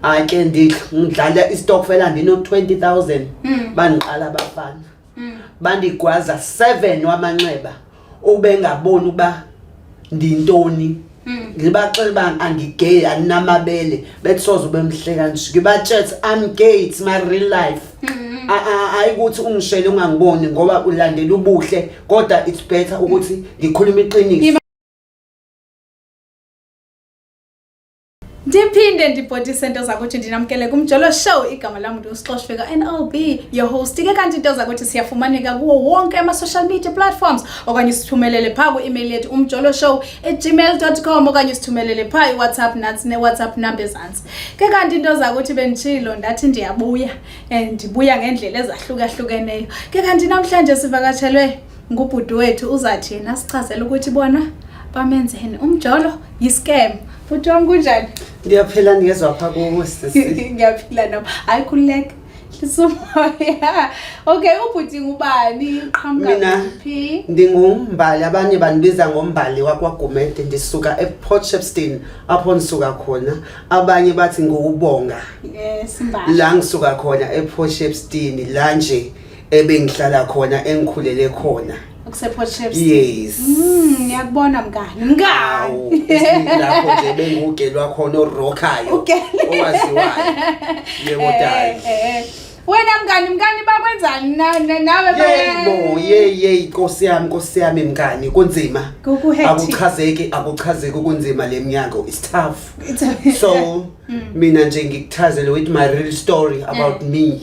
Ake ngidlala istokfela andino 20,000 bangiqala abafana bandigwaza 7 wamanxeba ubengaboni ukuba ndintoni ngibacela bang angigay aninamabele betsoza ubemhleka nje ngibatshela I'm gay, it's my real life. Ayikuthi ungishele ungangiboni ngoba ulandela ubuhle kodwa it's better ukuthi ngikhuluma iqiniso. Ndiphinde ndibhodise into zakuthi ndinamkele kumjolo show igama lami uSixoshfeka and I'll be your host. Ke kanti into zakuthi siyafumaneka kuwo wonke ama social media platforms okanye sithumelele pha ku email yethu umjoloshow@gmail.com okanye sithumelele pha iWhatsApp nathi neWhatsApp number ezantsi. Ke kanti into zakuthi benditshilo ndathi ndiyabuya ndibuya ngendlela ezahlukahlukeneyo. Ke kanti namhlanje sivakatshelwe ngubhuti wethu uzathi yena sichazela ukuthi bona bamenzeni umjolo yi-scam. Futhi wami kunjani? Ngiyaphila ngezwe pha kuwe sisi. Ngiyaphila nami. Ayikhululeke. Hlisumoya. Okay, ubhuti ngubani? Qhamuka kuphi? Ndingumbali, abanye banibiza ngombali wakwaGumede, ndisuka ePort Shepstone apho nisuka khona. Abanye bathi ngubonga. Simbali. La ngisuka khona ePort Shepstone, la nje ebengihlala khona engikhulele khona. Port Shepstone. Yes. Ngiyakubona mngani. Lapho nje bengugelwa khona orokhayo. Owaziwayo. Yebo dad. Wena mngani bakwenzani nawe Nkosi yami mngani kunzima. Akuchazeki kunzima leminyango, it's tough. So mina nje ngikuchazele with my real story about me.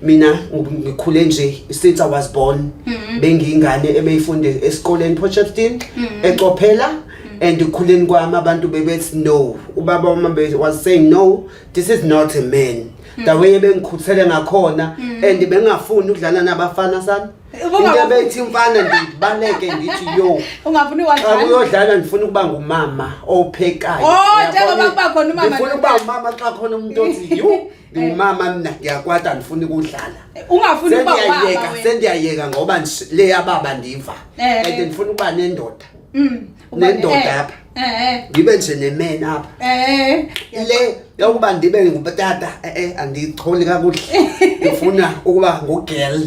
Mina ngikhule nje since I was born. Bengingane ebeyifunde esikoleni Port Shepstone eCophela. And ukhuleni kwami abantu bebethi no, ubaba wami was saying no, this is not a man. The way bengikhuthele ngakhona and bengafuni ukudlala nabafana sana. Into bethi umfana ndibaleke ndithi yo ungafuni wadlala. Akuyodlala ndifuna ukuba ngumama ophekayo. Njengoba kuba khona umama. Ndifuna ukuba umama xa khona umuntu othi yo ngumama mina ngiyakwata ndifuna ukudlala. Ungafuni ukuba ubaba. Sendiyayeka ngoba le yababa ndiva. And ndifuna ukuba nendoda. Nendoda apha. Ngibe nje neman apha. Le yokuba ndibe ngubutata andicholi kakuhle. Ngifuna ukuba ngugirl.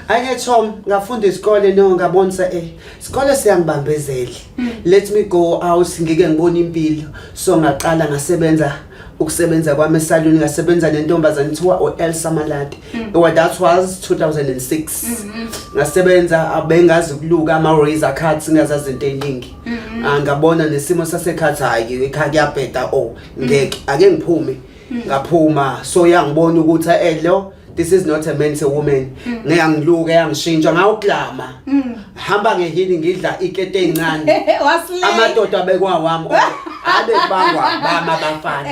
Anye Tom ngafunda isikole ngabonisa isikole siyangibambezeli. Let me go out ngike ngibona impilo. So ngaqala ukusebenza kwami esaluni ngasebenza nentombazane ethiwa uElsa Malade. That was 2006. Ngasebenza abengazi ukuluka ama razor cuts ngazazi into eningi. Ngabona nesimo sasekhatha hayi ekhaya kuyabheda ngeke ake ngiphume ngaphuma so yangibona ukuthi lo this is not a man, it's a woman. Ngiyangiluka yangishintsha ngawuklama. Hamba ngehili ngidla ikete encane. Amadoda bekwawami abekubangwa bama bafana.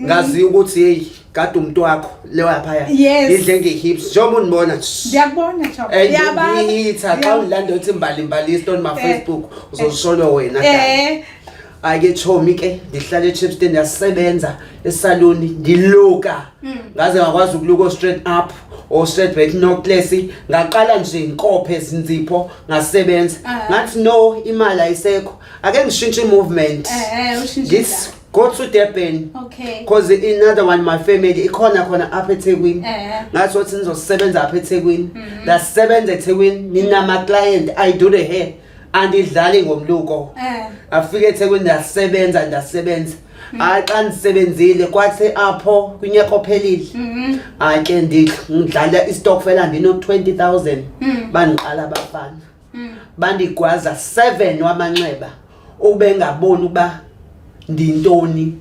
Ngazi ukuthi hey kade umuntu wakho lewa phaya idle ngehips njengoba unibona nje. Ngiyakubona Tom. Yababa. Xa ulanda uthi imbali on my Facebook uzosholwa wena dad. Ake Chomi ke ndihlala eChipston yasebenza esaluni ndiluka ngaze ngakwazi ukuluka straight up or straight back knockless ngaqala nje inkophe ezinzipho ngasebenza ngathi no imali ayisekho ake ngishintshe movement this go to Durban because another one my family ikhona apha eThekwini ngathi uthi nizosebenza apha eThekwini ndasebenza eThekwini ninama client I do the hair andidlali ngomluko afike eThekwini ndasebenza xa ndisebenzile kwathi apho kwinyeko phelile ake ngidlala istokfela andino 20,000 bangiqala abafana bandigwaza 7 wamanxeba ubengaboni ukuba ndintoni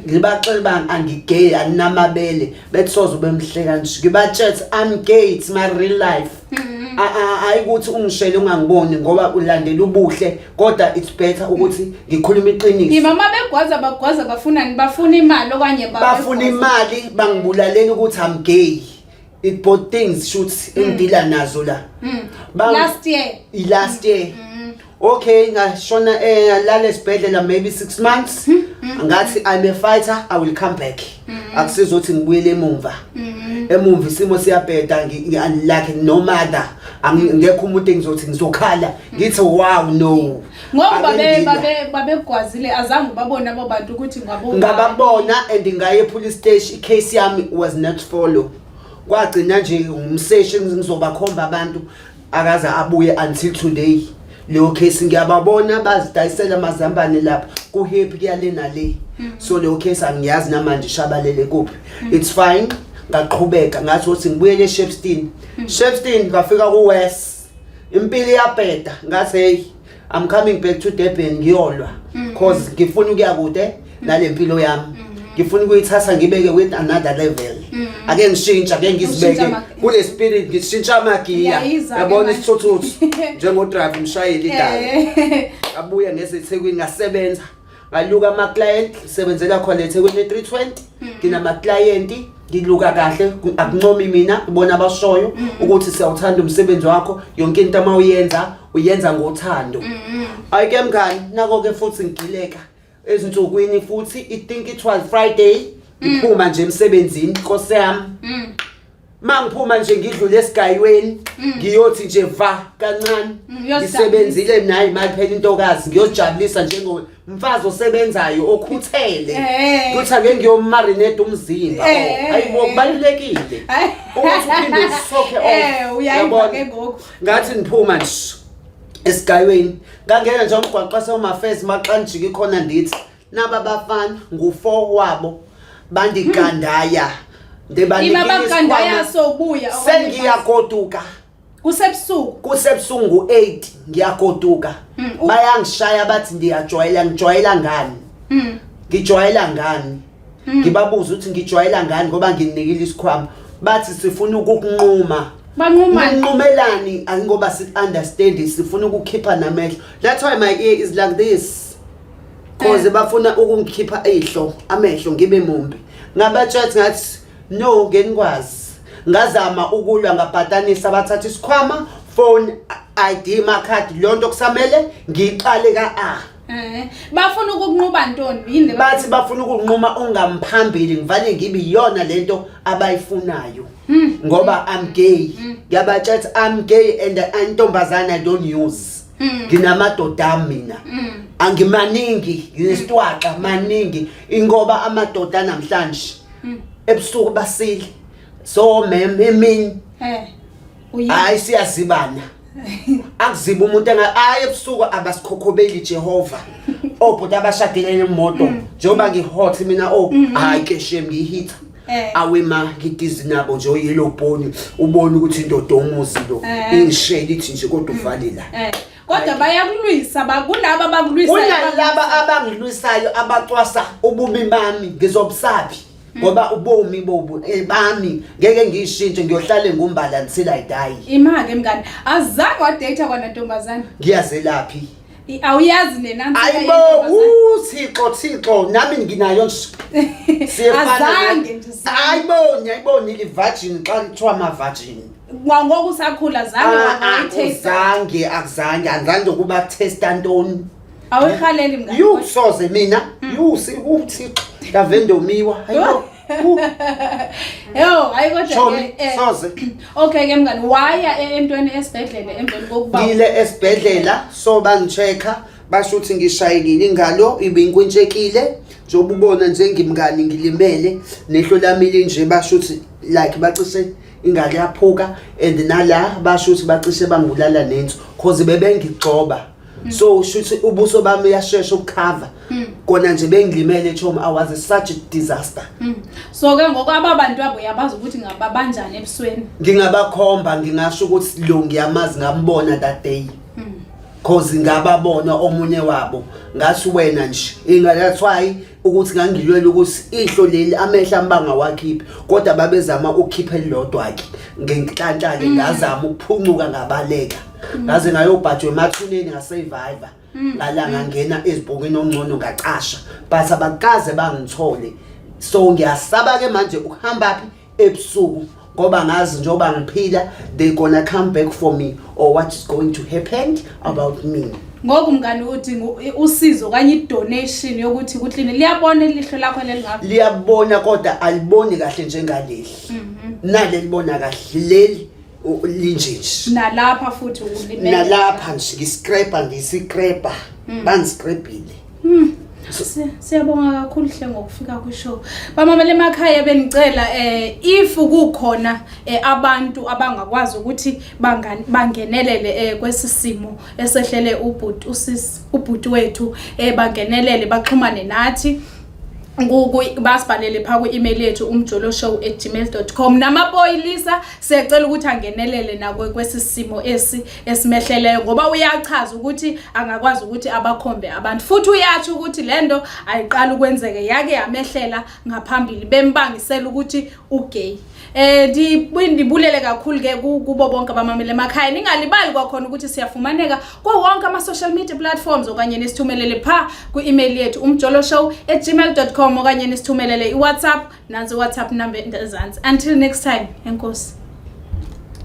ngibacela bang angigay aninamabele betsoza ubemhleka nje ngibatshela I'm gay, it's my real life. Ayikuthi ungishele ungangiboni ngoba ulandela ubuhle kodwa it's better ukuthi ngikhuluma iqiniso. Imama bagwaza bafuna imali okanye bafuna imali bangibulaleni ukuthi I'm gay. It both things shoots indila nazo la. Last year. Okay, ngashona lala esibhedlela maybe 6 months. Ngathi I'm a fighter, I will come back. Akusizothi ngibuyele emumva. Emumva isimo siyabheda like no matter. angekho umuntu engizothi ngizokhala ngithi wow no ngoba babegwazile azange babona abo bantu ukuthi ngababona and ngaye police station icase yami was not follow kwagcina nje umseshi ngizobakhomba abantu akaze abuye until today leyo case ngiyababona bazidayisela amazambane lapha ku happy kuyale nale so leyo case angiyazi namanje shabalele kuphi it's fine ngaqhubeka ngathi uthi ngibuyele eShepstone ngafika ku West impilo yapeda ngathi hey I'm coming back to Durban ngiyolwa cause ngifuna ukuya kude nalempilo yami ngifuna ukuyithatha ngibeke with another level ake ngishintsha ake ngizibeke kule spirit ngishintsha amagiya yabona isithuthu njengo drive umshayeli idala abuya ngeseThekwini ngasebenza ngaluka ama client sebenzela khona eThekwini 320 nginama client ngiluka kahle akuncoma mina ubona abashoyo ukuthi siyawuthanda umsebenzi wakho yonke into uyenza ngothando ayike mngani nako ke futhi ngigileka ezinsukwini futhi I think it was Friday ngiphuma nje emsebenzini Nkosi yami mangiphuma nje ngidlule esigayweni ngiyothi nje va kancane ngisebenzile nayi imali phela intokazi ngiyojabulisa njengomfazi osebenzayo okhuthele kuthi ake ngiyomarinate umzimba hayibo kubalulekile ukuthi uphinde usokhe uyayibona ke ngoku ngathi ngiphuma nje esigayweni ngangena nje umgwaqo sewumafezi maqanjiki khona ndithi naba bafana ngu4 wabo bandigandaya Ibabakandaya sobuya sengiyagoduka kusebusuku ngu8 ngiyagoduka bayangishaya bathi ngijwayela ngani ngijwayela ngani ngibabuza ukuthi ngijwayela ngani ngoba nginikile isikhwama bathi sifuna ukukunquma banqumelani ngoba si understand sifuna ukukhipha namehlo that's why my ear is like this cause bafuna ukungikhipha amehlo ngibe mumbi ngabatshathi ngathi no ngenikwazi ngazama ukulwa ngabhatanisa bathatha isikhwama phone ID makhadi lonto kusamele ngiqale bafuna ukukunqoba ntoni yini bathi bafuna ukunquma ongamphambili ngivale ngibe yona lento abayifunayo ngoba I'm gay ngiyabatshathi I'm gay and antombazana I don't use nginamadoda mina angimaningi nginesitwaqa maningi ingoba amadoda namhlanje ebusuku basile so emini hayi siyazibana akuziba umuntu ebusuku abasikhokhobeli Jehova obhuti abashadile nemoto njengoba ngihot mina hayi ke shem ngihitha awema ngidizi nabo nje oyelo boni ubona ukuthi indoda omuzi lo ingishela ithi nje kodwa uvalila kodwa bayakulwisa bakulaba abakulwisa kunalaba abangilwisayo abacwasa ububi bami ngizobusaphi ngoba ubomi bami ngeke ngishintshe ngiyohlale ngumbala until I die imake mngani azange wadate kwanantombazana ngiyazelaphi awuyazi nenansi ayibo Thixo nami nginayo azange nje ayiboni li virgin xa kuthiwa ama virgin ngoku usakhula zange akuzange ukuba testa ntoni awuyihaleli mngani yusoze mina yusi uThixo ngavendomiwa hayibo kodwa soze okay ke mngani waya entweni esibhedlela emveni kokuba ngile esibhedlela so bangichecka basho ukuthi ngishayelile ingalo ibinkwintshekile njengoba ubona nje ngimngani ngilimele nehlo lami linje basho ukuthi like bacishe ingalo yaphuka and nala basho ukuthi bacishe bangulala nenso cause bebengigcoba so shuthi ubuso bami uyashesha ukukhava kona nje bengilimele Choma I was such a disaster so ke ngokwaba abantu abo yabazi ukuthi ngababanjani ebusweni ngingabakhomba ngingasho ukuthi lo ngiyamazi ngambona that day cause ngababona omunye wabo ngathi wena nje ingalathwayi ukuthi ngangilwela ukuthi ihlo leli amehla ambanga wakhipha kodwa babezama ukukhipha elilodwa ke ngenhlanhla ke ngazama ukuphuncuka ngabaleka ngaze ngayobhajwa emathuneni ngasurvivor ngalanga ngena ezibhokweni ongcono ngaqasha but abakaze bangithole so ngiyasaba ke manje ukuhamba phi ebusuku ngoba ngazi njoba ngiphila they gonna come back for me or what is going to happen about me ngoku mngani uthi usizo kanye idonation yokuthi kuclean liyabona ilihlo lakho lelingaphi liyabona kodwa aliboni kahle njengaleli nalelibona kahle leli linje nalapha futhi ulimele nalapha ngisikreba bandiskrebile. Siyabonga kakhulu hle ngokufika kwishow. Bamamele emakhaya benicela if kukhona abantu abangakwazi ukuthi bangenelele kwesisimo esehlele ubhuti wethu bangenelele baxhumane nathi basibhalele pha ku-email yethu umjoloshow@gmail.com. Namapoyilisa siyacela ukuthi angenelele nakwe kwesisimo esimehleleyo ngoba uyachaza ukuthi angakwazi ukuthi abakhombe abantu futhi uyatsho ukuthi lento ayiqala ukwenzeke yake yamehlela ngaphambili bembangisela ukuthi ugay. Ndibulele kakhulu ke kubo bonke abamamele emakhaya. Ningalibali kwakhona ukuthi siyafumaneka kwa wonke ama social media platforms okanye nisithumelele pha ku-email yethu umjoloshow@gmail.com okanye nisithumelele iWhatsApp nansi WhatsApp number ezantsi. Until next time, enkosi.